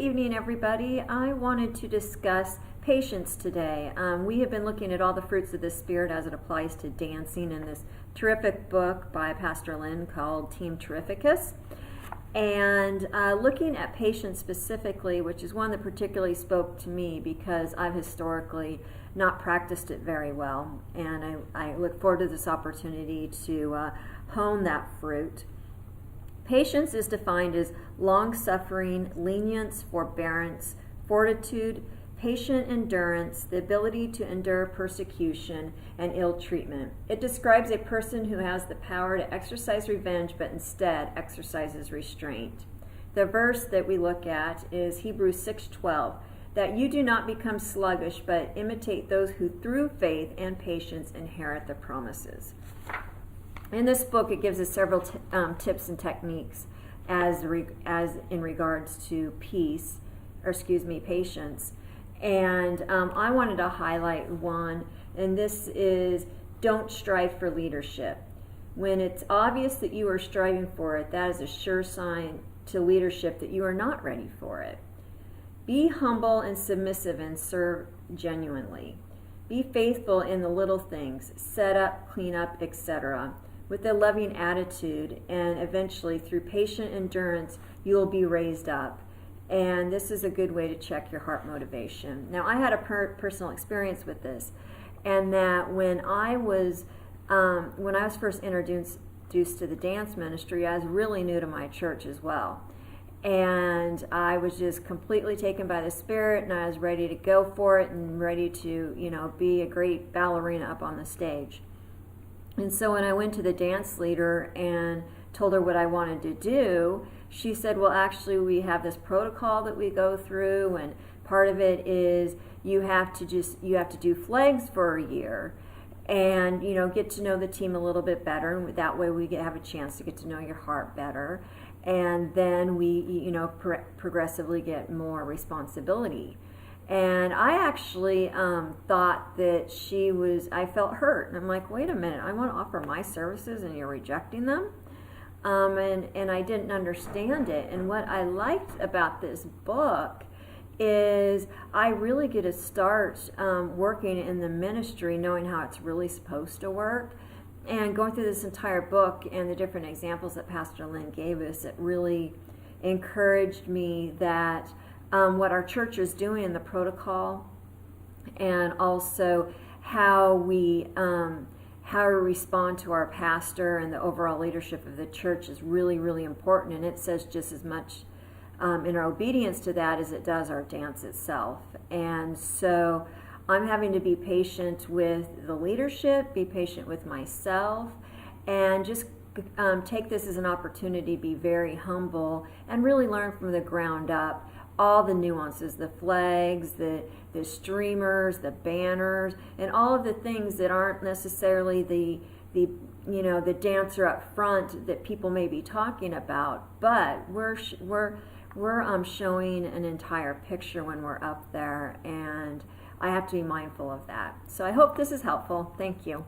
evening, everybody. I wanted to discuss patience today. We have been looking at all the fruits of the Spirit as it applies to dancing in this terrific book by Pastor Lynn called Team Terrificus. And looking at patience specifically, which is one that particularly spoke to me because I've historically not practiced it very well. And I look forward to this opportunity to hone that fruit. Patience is defined as long-suffering, lenience, forbearance, fortitude, patient endurance, the ability to endure persecution and ill treatment. It describes a person who has the power to exercise revenge but instead exercises restraint. The verse that we look at is Hebrews 6:12, that you do not become sluggish but imitate those who through faith and patience inherit the promises. In this book, it gives us several tips and techniques as in regards to patience. And I wanted to highlight one, and this is don't strive for leadership. When it's obvious that you are striving for it, that is a sure sign to leadership that you are not ready for it. Be humble and submissive and serve genuinely. Be faithful in the little things, set up, clean up, etc., with a loving attitude, and eventually through patient endurance you will be raised up. And this is a good way to check your heart motivation. Now, I had a personal experience with this, and that when I was first introduced to the dance ministry, I was really new to my church as well, and I was just completely taken by the Spirit, and I was ready to go for it and ready to be a great ballerina up on the stage. And so when I went to the dance leader and told her what I wanted to do, she said, well, actually, we have this protocol that we go through, and part of it is you have to do flags for a year and get to know the team a little bit better, and that way we have a chance to get to know your heart better, and then we progressively get more responsibility. And I actually thought that I felt hurt. And I'm like, wait a minute, I want to offer my services and you're rejecting them? And I didn't understand it. And what I liked about this book is I really get to start working in the ministry, knowing how it's really supposed to work. And going through this entire book and the different examples that Pastor Lynn gave us, it really encouraged me that what our church is doing in the protocol, and also how we respond to our pastor and the overall leadership of the church is really, really important. And it says just as much in our obedience to that as it does our dance itself. And so I'm having to be patient with the leadership, be patient with myself, and just take this as an opportunity to be very humble and really learn from the ground up all the nuances, the flags, the streamers, the banners, and all of the things that aren't necessarily the dancer up front that people may be talking about, but we're showing an entire picture when we're up there, and I have to be mindful of that. So I hope this is helpful. Thank you.